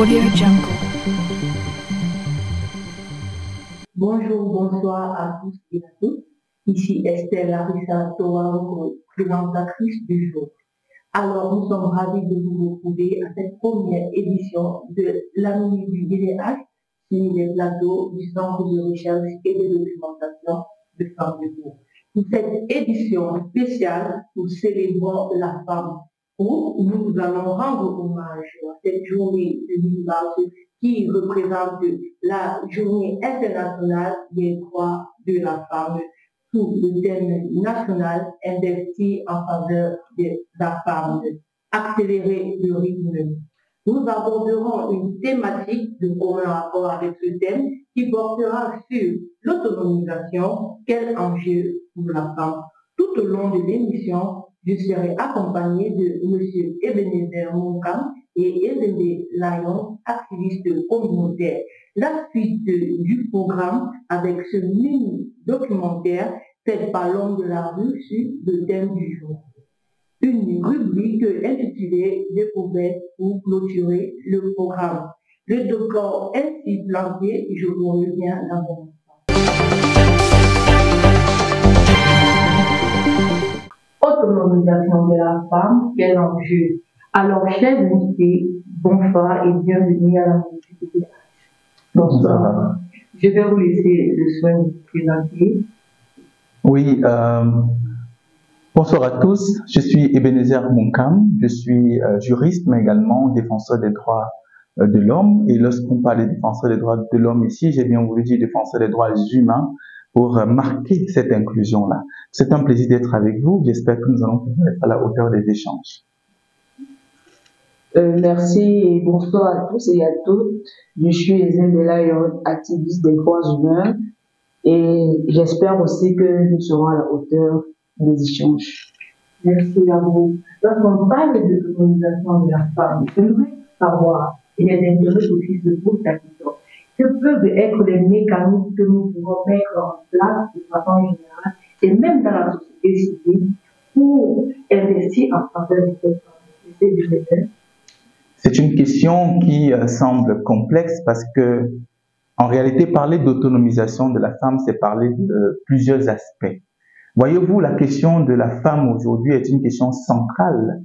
Audio Jungle. Bonjour, bonsoir à tous et à toutes. Ici Estelle Larissa Toaro, présentatrice du jour. Alors, nous sommes ravis de vous retrouver à cette première édition de la minute du DDH sur les plateaux du Centre de recherche et de documentation de Femmes de Bourg. Pour cette édition spéciale, nous célébrons la femme, où nous allons rendre hommage à cette journée de 8 mars qui représente la journée internationale des droits de la femme sous le thème national investi en faveur de la femme, accélérer le rythme. Nous aborderons une thématique de commun rapport avec ce thème qui portera sur l'autonomisation, quel enjeu pour la femme. Tout au long de l'émission, je serai accompagnée de M. Ebenezer Moukam et Ezende Lyon, activiste communautaire. La suite du programme avec ce mini-documentaire fait ballon de la rue sur le thème du jour. Une rubrique intitulée « Découverte » pour clôturer le programme. Le décor ainsi planté, je vous reviens dans un instant. Autonomisation de la femme, quel enjeu? Alors, chers invités, bonsoir et bienvenue à la République. Bonsoir. Je vais vous laisser le soin de vous présenter. Oui, bonsoir à tous. Je suis Ebenezer Moukam. Je suis juriste, mais également défenseur des droits de l'homme. Et lorsqu'on parle des défenseurs des droits de l'homme ici, j'ai bien voulu dire défenseur des droits humains pour marquer cette inclusion-là. C'est un plaisir d'être avec vous. J'espère que nous allons pouvoir être à la hauteur des échanges. Merci et bonsoir à tous et à toutes. Je suis Ezende Lyon, activiste des droits humains, et j'espère aussi que nous serons à la hauteur des échanges. Merci à vous. Lorsqu'on parle de l'autonomisation de la femme, j'aimerais savoir, et les internautes aussi se posent la question, que peuvent être les mécanismes que nous pouvons mettre en place de façon générale, et même dans la société civile, pour investir en faveur de cette femme? C'est une question qui semble complexe parce que, en réalité, parler d'autonomisation de la femme, c'est parler de plusieurs aspects. Voyez-vous, la question de la femme aujourd'hui est une question centrale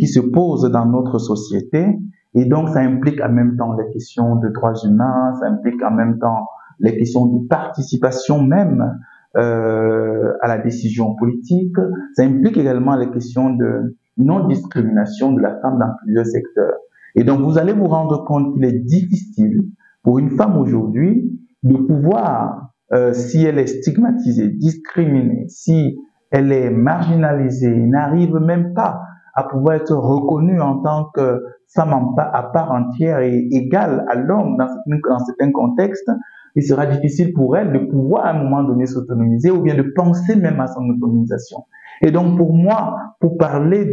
qui se pose dans notre société, et donc ça implique en même temps les questions de droits humains, ça implique en même temps les questions de participation même à la décision politique, ça implique également les questions de non-discrimination de la femme dans plusieurs secteurs. Et donc, vous allez vous rendre compte qu'il est difficile pour une femme aujourd'hui de pouvoir, si elle est stigmatisée, discriminée, si elle est marginalisée, n'arrive même pas à pouvoir être reconnue en tant que femme à part entière et égale à l'homme dans certains contextes, il sera difficile pour elle de pouvoir à un moment donné s'autonomiser ou bien de penser même à son autonomisation. Et donc pour moi, pour parler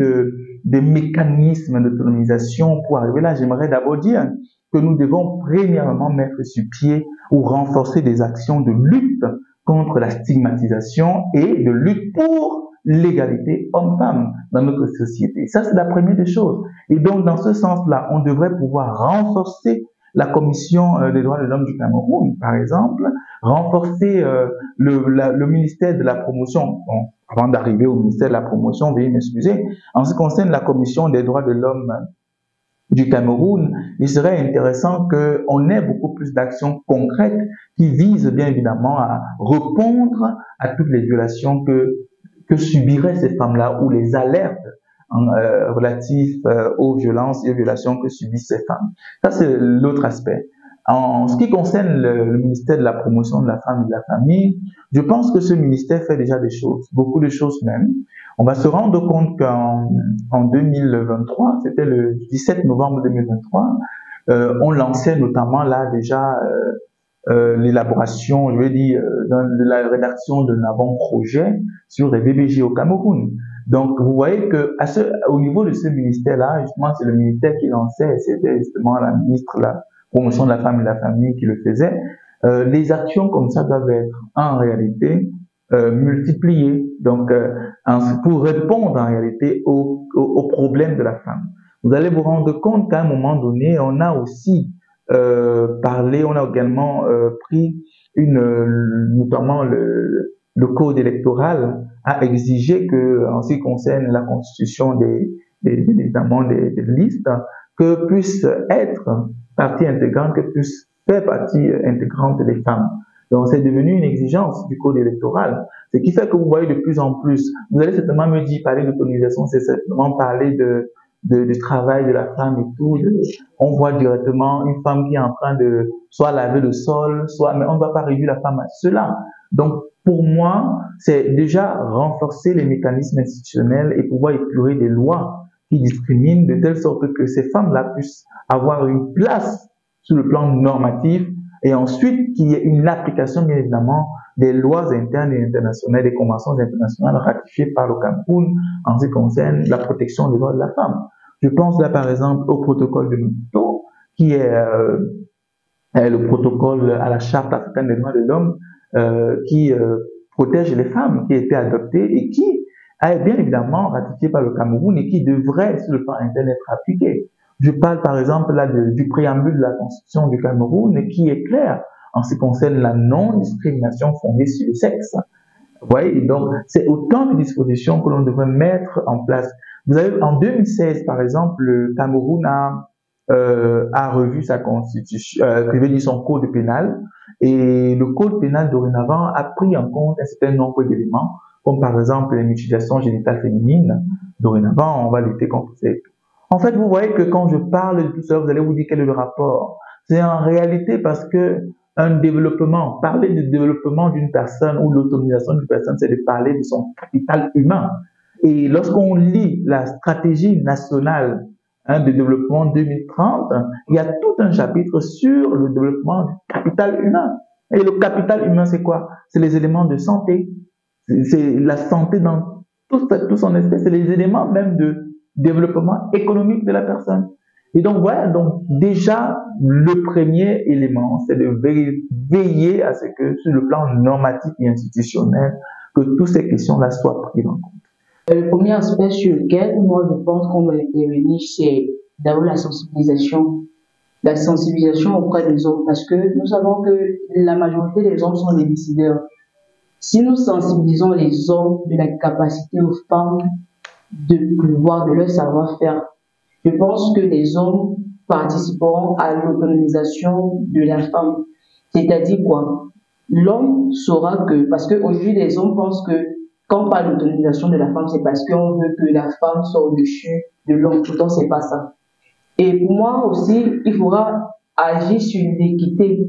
des mécanismes d'autonomisation, pour arriver là, j'aimerais d'abord dire que nous devons premièrement mettre sur pied ou renforcer des actions de lutte contre la stigmatisation et de lutte pour l'égalité homme-femme dans notre société. Ça, c'est la première des choses. Et donc, dans ce sens-là, on devrait pouvoir renforcer la Commission des droits de l'homme du Cameroun, par exemple, renforcer le ministère de la promotion. Bon, avant d'arriver au ministère de la promotion, veuillez m'excuser. En ce qui concerne la Commission des droits de l'homme du Cameroun, il serait intéressant qu'on ait beaucoup plus d'actions concrètes qui visent bien évidemment à répondre à toutes les violations que subiraient ces femmes-là ou les alertes relatifs aux violences et aux violations que subissent ces femmes. Ça, c'est l'autre aspect. En ce qui concerne le ministère de la promotion de la femme et de la famille, je pense que ce ministère fait déjà des choses, beaucoup de choses même. On va se rendre compte qu'en 2023, c'était le 17 novembre 2023, on lançait notamment là déjà l'élaboration, je vais dire, de la rédaction d'un avant-projet sur les VBG au Cameroun. Donc, vous voyez que au niveau de ce ministère-là, justement, c'est le ministère qui lançait, c'était justement la ministre de la promotion de la femme et de la famille qui le faisait. Les actions comme ça doivent être en réalité multipliées, donc pour répondre en réalité aux problèmes de la femme. vous allez vous rendre compte qu'à un moment donné, on a aussi parlé, on a également pris notamment le code électoral a exigé que, en ce qui concerne la constitution des listes, que puissent être partie intégrante, que puissent faire partie intégrante des femmes. Donc, c'est devenu une exigence du code électoral. Ce qui fait que vous voyez de plus en plus, vous allez certainement me dire, parler d'autonomisation, c'est certainement parler du travail de la femme et tout. On voit directement une femme qui est en train de soit laver le sol, mais on ne va pas réduire la femme à cela. Donc, pour moi, c'est déjà renforcer les mécanismes institutionnels et pouvoir épurer des lois qui discriminent de telle sorte que ces femmes-là puissent avoir une place sur le plan normatif et ensuite qu'il y ait une application, bien évidemment, des lois internes et internationales, des conventions internationales ratifiées par le Cameroun en ce qui concerne la protection des droits de la femme. Je pense là, par exemple, au protocole de Maputo, qui est le protocole à la Charte africaine des droits de l'homme, qui protège les femmes, qui a été adopté et qui est bien évidemment ratifié par le Cameroun et qui devrait, sur le plan interne, être appliqué. Je parle par exemple là du préambule de la Constitution du Cameroun qui est clair en ce qui concerne la non-discrimination fondée sur le sexe. Vous voyez, donc c'est autant de dispositions que l'on devrait mettre en place. Vous avez, en 2016, par exemple, le Cameroun a revu sa constitution, je veux dire son code pénal, et le code pénal dorénavant a pris en compte un certain nombre d'éléments, comme par exemple les mutilations génitales féminines. Dorénavant, on va lutter contre ces. En fait, vous voyez que quand je parle de tout ça, vous allez vous dire quel est le rapport. C'est en réalité parce que un développement, parler du développement d'une personne ou l'autonomisation d'une personne, c'est de parler de son capital humain. Et lorsqu'on lit la stratégie nationale de développement 2030, il y a tout un chapitre sur le développement du capital humain. Et le capital humain, c'est quoi? C'est les éléments de santé. C'est la santé dans tout son espèce. C'est les éléments même de développement économique de la personne. Et donc, voilà, donc déjà, le premier élément, c'est de veiller à ce que, sur le plan normatif et institutionnel, que toutes ces questions-là soient prises en compte. Le premier aspect sur lequel, moi, je pense qu'on doit intervenir, c'est d'abord la sensibilisation. La sensibilisation auprès des hommes, parce que nous savons que la majorité des hommes sont des décideurs. Si nous sensibilisons les hommes de la capacité aux femmes de pouvoir, de leur savoir-faire, je pense que les hommes participeront à l'autonomisation de la femme. C'est-à-dire quoi? L'homme saura que, parce qu'aujourd'hui les hommes pensent que quand on parle d'autonomisation de la femme, c'est parce qu'on veut que la femme soit au-dessus de l'homme. Pourtant, c'est pas ça. Et pour moi aussi, il faudra agir sur l'équité.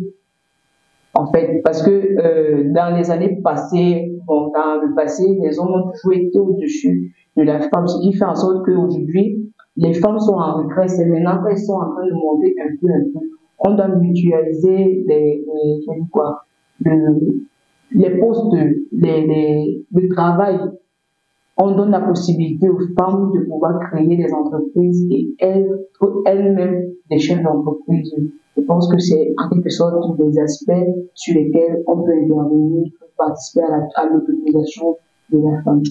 En fait, parce que dans les années passées, dans le passé, les hommes ont toujours été au-dessus de la femme, ce qui fait en sorte qu'aujourd'hui, les femmes sont en regresse et maintenant elles sont en train de monter un peu. On doit mutualiser les postes, le travail. On donne la possibilité aux femmes de pouvoir créer des entreprises et elles-mêmes des chefs d'entreprise. Je pense que c'est en quelque sorte des aspects sur lesquels on peut intervenir pour participer à l'autonomisation de la femme.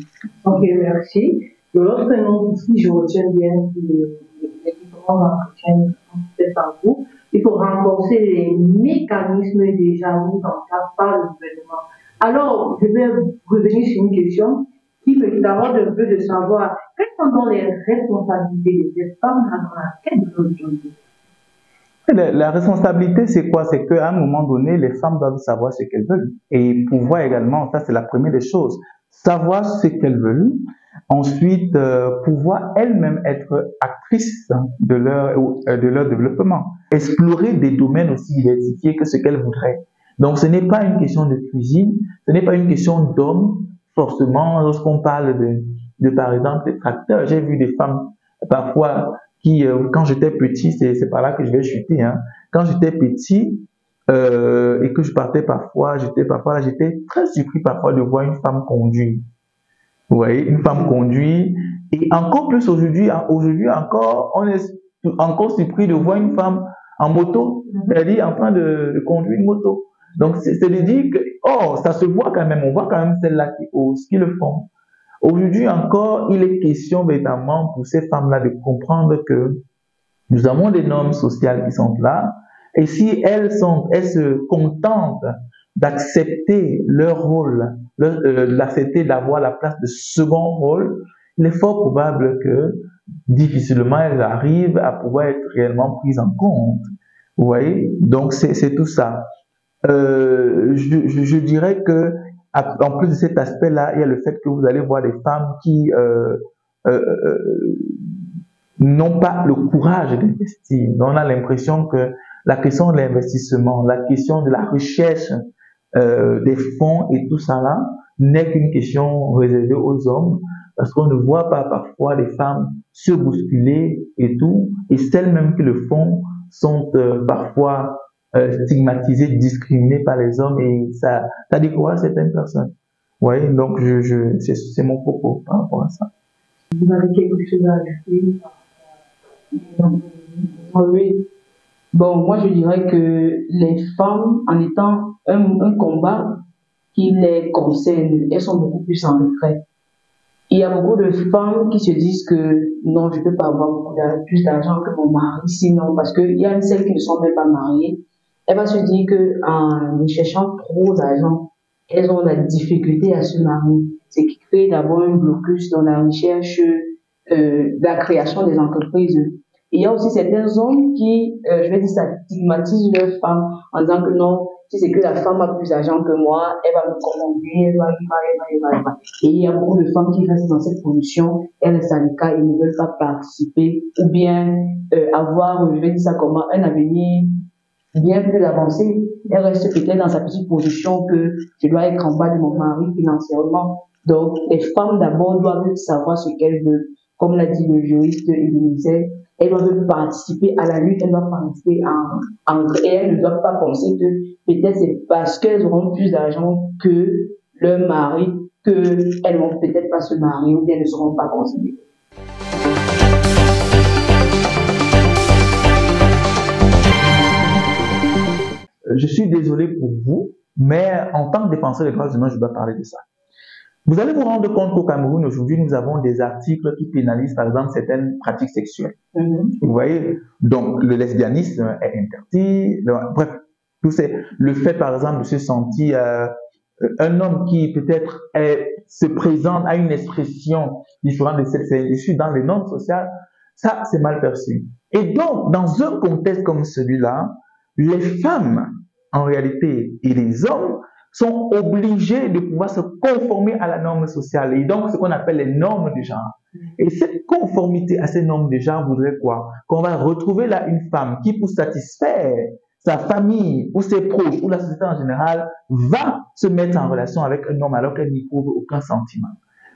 Ok, merci. Lorsque nous, ici, je retiens bien les différents entretiens faits par vous, il faut renforcer les mécanismes déjà mis en place par le gouvernement. Alors, je vais revenir sur une question qui me taraude un peu de savoir quelles sont donc les responsabilités des femmes dans la quête de l'autonomie. La responsabilité, c'est quoi? C'est qu'à un moment donné, les femmes doivent savoir ce qu'elles veulent. Et pouvoir également, ça c'est la première des choses, savoir ce qu'elles veulent. Ensuite, pouvoir elles-mêmes être actrices de leur développement. Explorer des domaines aussi identifiés que ce qu'elles voudraient. Donc, ce n'est pas une question de cuisine, ce n'est pas une question d'homme, forcément, lorsqu'on parle par exemple, des tracteurs. J'ai vu des femmes, parfois, qui, quand j'étais petit, c'est par là que je vais chuter, hein. Quand j'étais petit, et que je partais parfois, j'étais très surpris parfois de voir une femme conduire. Vous voyez, une femme conduit, et encore plus aujourd'hui encore, on est encore surpris de voir une femme en moto, c'est-à-dire en train de conduire une moto. Donc, c'est de dire que, oh, ça se voit quand même, on voit quand même celles-là qui osent, qui le font. Aujourd'hui encore, il est question véritablement pour ces femmes-là de comprendre que nous avons des normes sociales qui sont là, et si elles se contentent d'accepter leur rôle, d'accepter d'avoir la place de second rôle, il est fort probable que difficilement elles arrivent à pouvoir être réellement prises en compte. Vous voyez? Donc c'est tout ça. Je dirais que en plus de cet aspect-là, il y a le fait que vous allez voir des femmes qui n'ont pas le courage d'investir. On a l'impression que la question de l'investissement, la question de la recherche des fonds et tout ça là n'est qu'une question réservée aux hommes, parce qu'on ne voit pas parfois les femmes se bousculer et tout, et celles même qui le font sont parfois stigmatisées, discriminées par les hommes, et ça décourage certaines personnes. Oui, donc c'est mon propos par rapport à ça. Vous avez quelque chose à ajouter? Oui. Bon, moi je dirais que les femmes, en étant un combat qui les concerne, elles sont beaucoup plus en retrait. Il y a beaucoup de femmes qui se disent que non, je ne peux pas avoir plus d'argent que mon mari, sinon, parce qu'il y a celles qui ne sont même pas mariées, elle va se dire qu'en cherchant trop d'argent, elles ont la difficulté à se marier. Ce qui crée d'abord un blocus dans la recherche de la création des entreprises. Il y a aussi certains hommes qui, je vais dire, ça stigmatisent leurs femmes en disant que non, si c'est que la femme a plus d'argent que moi, elle va me commander, elle va. Et il y a beaucoup de femmes qui restent dans cette position, elles, les syndicats, ils ne veulent pas participer, ou bien avoir, je vais dire ça comment, un avenir bien plus avancé. Elle reste peut-être dans sa petite position que je dois être en bas de mon mari financièrement. Donc, les femmes d'abord doivent savoir ce qu'elles veulent. Comme l'a dit le juriste Ebenezer, elles doivent participer à la lutte, elles doivent participer et elles ne doivent pas penser que peut-être c'est parce qu'elles auront plus d'argent que leur mari qu'elles vont peut-être pas se marier ou qu'elles ne seront pas considérées. Je suis désolé pour vous, mais en tant que défenseur des droits humains, je dois parler de ça. Vous allez vous rendre compte qu'au Cameroun, aujourd'hui, nous avons des articles qui pénalisent, par exemple, certaines pratiques sexuelles. Vous voyez? Donc, le lesbianisme est interdit. Bref, le fait, par exemple, de se sentir un homme qui peut-être se présente à une expression différente de celle issue dans les normes sociales, ça, c'est mal perçu. Et donc, dans un contexte comme celui-là, les femmes, en réalité, et les hommes sont obligés de pouvoir se conformer à la norme sociale, et donc ce qu'on appelle les normes du genre. Et cette conformité à ces normes du genre voudrait quoi? Qu'on va retrouver là une femme qui, pour satisfaire sa famille ou ses proches ou la société en général, va se mettre en relation avec un homme alors qu'elle n'y trouve aucun sentiment.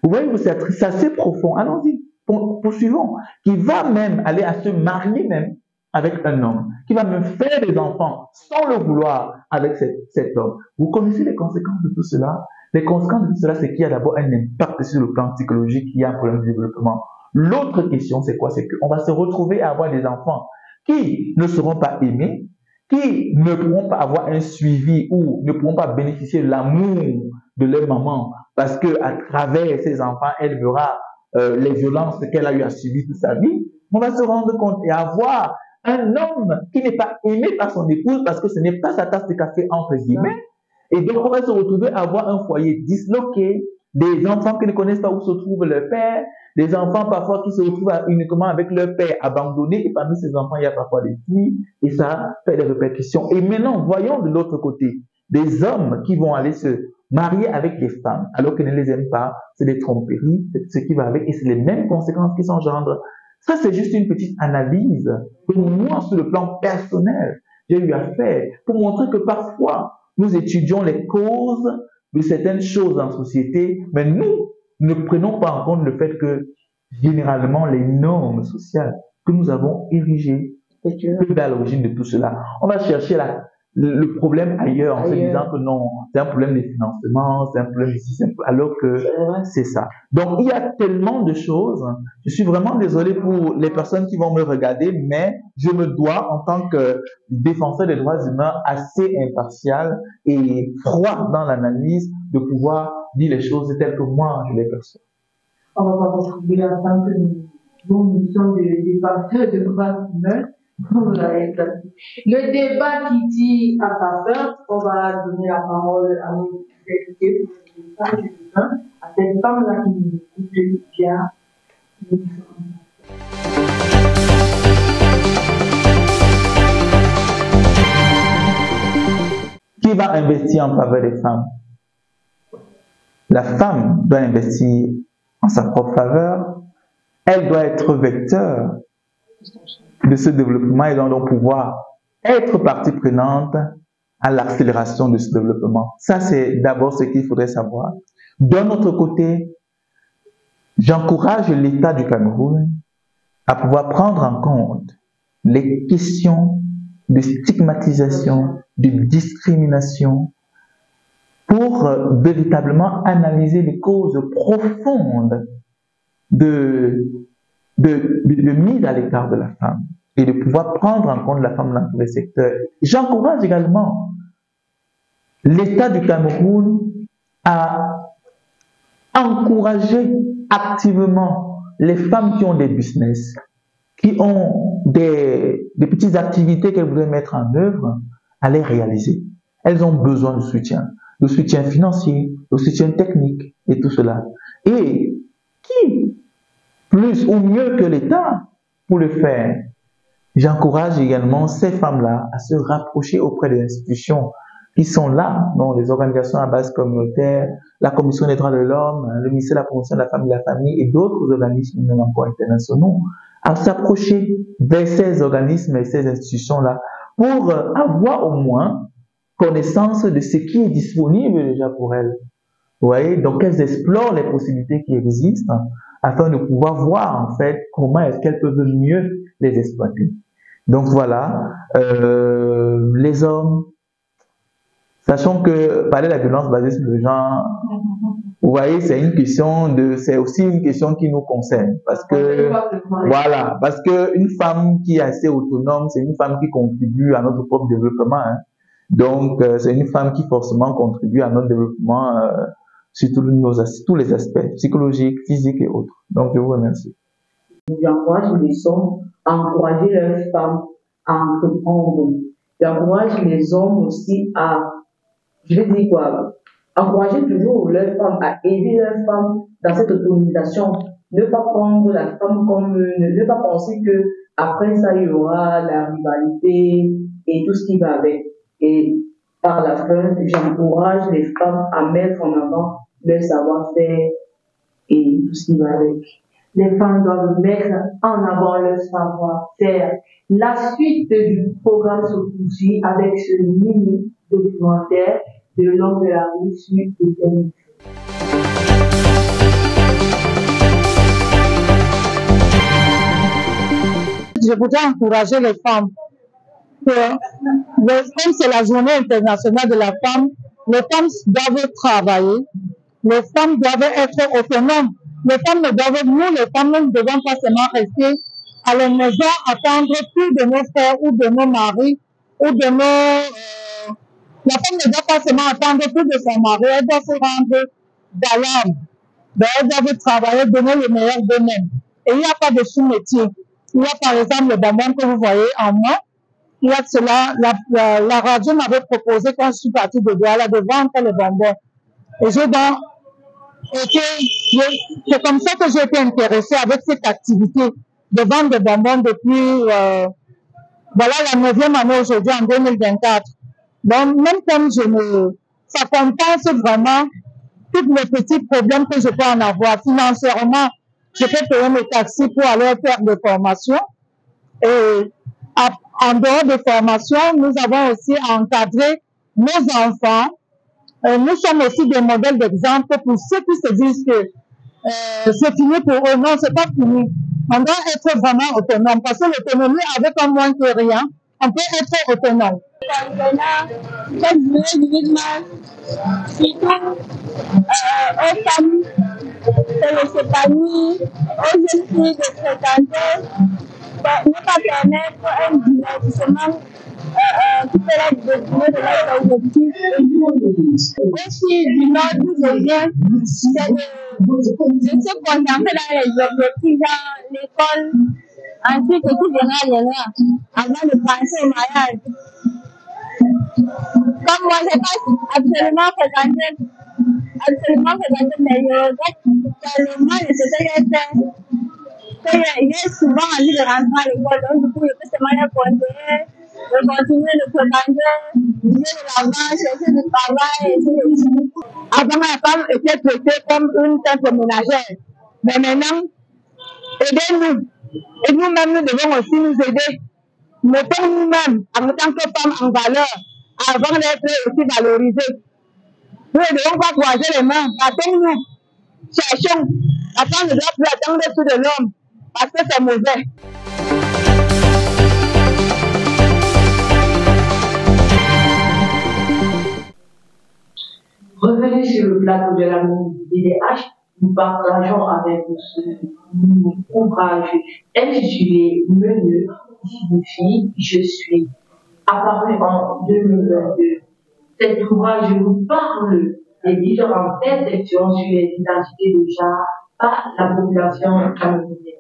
Vous voyez, c'est assez profond. Allons-y, poursuivons. Qui va même aller à se marier même avec un homme, qui va me faire des enfants sans le vouloir avec cet homme. Vous connaissez les conséquences de tout cela? Les conséquences de tout cela, c'est qu'il y a d'abord un impact sur le plan psychologique, il y a un problème de développement. L'autre question, c'est quoi? C'est qu'on va se retrouver à avoir des enfants qui ne seront pas aimés, qui ne pourront pas avoir un suivi ou ne pourront pas bénéficier de l'amour de leur maman, parce que à travers ces enfants, elle verra les violences qu'elle a eu à subir toute sa vie. On va se rendre compte et avoir un homme qui n'est pas aimé par son épouse parce que ce n'est pas sa tasse de café entre guillemets. Et donc, on va se retrouver à avoir un foyer disloqué, des enfants qui ne connaissent pas où se trouve leur père, des enfants parfois qui se retrouvent uniquement avec leur père abandonné, et parmi ces enfants, il y a parfois des filles, et ça fait des répercussions. Et maintenant, voyons de l'autre côté, des hommes qui vont aller se marier avec des femmes, alors qu'ils ne les aiment pas, c'est des tromperies, c'est ce qui va avec, et c'est les mêmes conséquences qui s'engendrent. Ça, c'est juste une petite analyse que moi, sur le plan personnel, j'ai eu à faire pour montrer que parfois, nous étudions les causes de certaines choses en société, mais nous ne prenons pas en compte le fait que, généralement, les normes sociales que nous avons érigées peuvent être à l'origine de tout cela. On va chercher le problème ailleurs en se disant que non, c'est un problème de financement, c'est un problème ici, alors que c'est ça. Donc, il y a tellement de choses. Je suis vraiment désolé pour les personnes qui vont me regarder, mais je me dois, en tant que défenseur des droits humains, assez impartial et froid dans l'analyse, de pouvoir dire les choses telles que moi je les perçois. On ne va pas contribuer en tant que nous sommes des facteurs de droits humains. Le débat qui dit à sa fin, on va donner la parole à nos invités pour à cette femme-là qui nous écoute déjà. Qui va investir en faveur des femmes? La femme doit investir en sa propre faveur. Elle doit être vecteur de ce développement et doit donc pouvoir être partie prenante à l'accélération de ce développement. Ça, c'est d'abord ce qu'il faudrait savoir. D'un autre côté, j'encourage l'État du Cameroun à pouvoir prendre en compte les questions de stigmatisation, de discrimination, pour véritablement analyser les causes profondes de mise à l'écart de la femme et de pouvoir prendre en compte la femme dans tous les secteurs. J'encourage également l'État du Cameroun à encourager activement les femmes qui ont des business, qui ont des petites activités qu'elles voudraient mettre en œuvre, à les réaliser. Elles ont besoin de soutien financier, de soutien technique et tout cela. Et qui, plus ou mieux que l'État, pour le faire? J'encourage également ces femmes-là à se rapprocher auprès des institutions qui sont là, donc les organisations à base communautaire, la Commission des droits de l'homme, le ministère de la promotion de la femme et de la famille et d'autres organismes, même encore internationaux, à s'approcher vers ces organismes et ces institutions-là pour avoir au moins connaissance de ce qui est disponible déjà pour elles. Vous voyez, donc elles explorent les possibilités qui existent afin de pouvoir voir en fait comment est-ce qu'elles peuvent mieux les exploiter. Donc voilà, les hommes, sachant que parler de la violence basée sur le genre, vous voyez, c'est aussi une question qui nous concerne, parce que voilà, parce que une femme qui est assez autonome, c'est une femme qui contribue à notre propre développement. Hein. Donc c'est une femme qui forcément contribue à notre développement sur tous les aspects psychologiques, physiques et autres. Donc je vous remercie. J'encourage les hommes à encourager leurs femmes à entreprendre. J'encourage les hommes aussi à, je vais dire quoi, encourager toujours leurs femmes, à aider leurs femmes dans cette autonomisation. Ne pas prendre la femme comme, ne pas penser que après ça il y aura la rivalité et tout ce qui va avec. Et par la fin, j'encourage les femmes à mettre en avant leur savoir-faire et tout ce qui va avec. Les femmes doivent mettre en avant leur savoir-faire. La suite du programme se poursuit avec ce mini documentaire de l'homme de la rue sur Éternité. Je voudrais encourager les femmes. Comme c'est la journée internationale de la femme, les femmes doivent travailler, les femmes doivent être autonomes. Les femmes ne doivent, nous les femmes, nous ne devons pas seulement rester à la maison, attendre plus de nos frères ou de nos maris ou de nos... La femme ne doit pas seulement attendre plus de son mari, elle doit se rendre d'alarme. Elle doit travailler, donner le meilleur d'eux-mêmes. Et il n'y a pas de sous-métier. Il y a par exemple le bonbon que vous voyez en moi. Il y a cela, la radio m'avait proposé quand je suis partie de Douala de vendre les bonbons. Et c'est comme ça que j'ai été intéressée avec cette activité de vendre des bonbons depuis, voilà la 9e année aujourd'hui en 2024. Donc, même comme ça compense vraiment tous les petits problèmes que je peux en avoir. Financièrement, je peux payer mes taxis pour aller faire des formations. Et en dehors des formations, nous avons aussi encadré nos enfants. Nous sommes aussi des modèles d'exemple pour ceux qui se disent que c'est fini pour eux. Non, c'est pas fini. On doit être vraiment autonome parce que l'autonomie, avec un moins que rien, on peut être autonome. Cette journée du 8 mars, surtout aux femmes de s'épanouir, aux jeunes filles de fréquenter ne pas permettre un divertissement qui peut être détourné de notre objectif. Aussi, du nord d'où je viens, c'est de se concentrer dans les objectifs, genre l'école, ensuite tout viendra avant de penser au mariage. Comme moi, je n'ai pas absolument fréquenté, mais je regrette tellement de ce que j'ai fait. J'ai souvent envie de rentrer à l'école, donc du coup, je peux seulement les conseiller, de continuer de fréquenter, de l'avant, chercher du travail, et ainsi de suite. Avant, la femme était traitée comme une simple ménagère. Mais maintenant, aidez-nous. Et nous-mêmes, nous devons aussi nous aider. Mettons nous-mêmes, en tant que femmes, en valeur, avant d'être aussi valorisées. Nous ne devons pas croiser les mains. Battons-nous. Cherchons. La femme ne doit plus attendre tout de l'homme, parce que c'est mauvais. Revenez sur le plateau de la DDH, nous partageons avec vous ce ouvrage intitulé Meneux, qui signifie Je suis, apparu en 2022. Cet ouvrage nous parle des différentes intersections sur les identités de genre par la population camerounaise.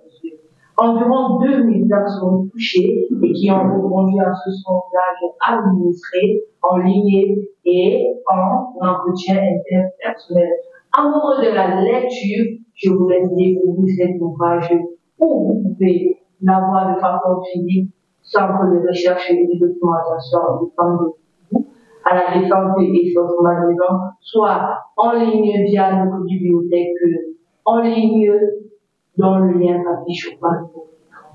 Environ 2000 personnes touchées et qui ont répondu à ce sondage administré en ligne et en entretien interpersonnel. Amoureux de la lecture, je vous laisse découvrir cet ouvrage où vous pouvez l'avoir de façon physique, centre de recherche et de documentation de femmes de vous, à la défense et sortement de gens, soit en ligne via notre bibliothèque, en ligne dont le lien s'affiche au bas de votre écran.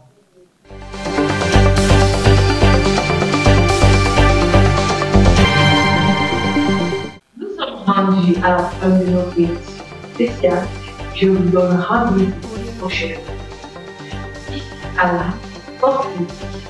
Nous sommes rendus à la fin de notre émission spéciale. Je vous donne rendez-vous prochainement. À la prochaine.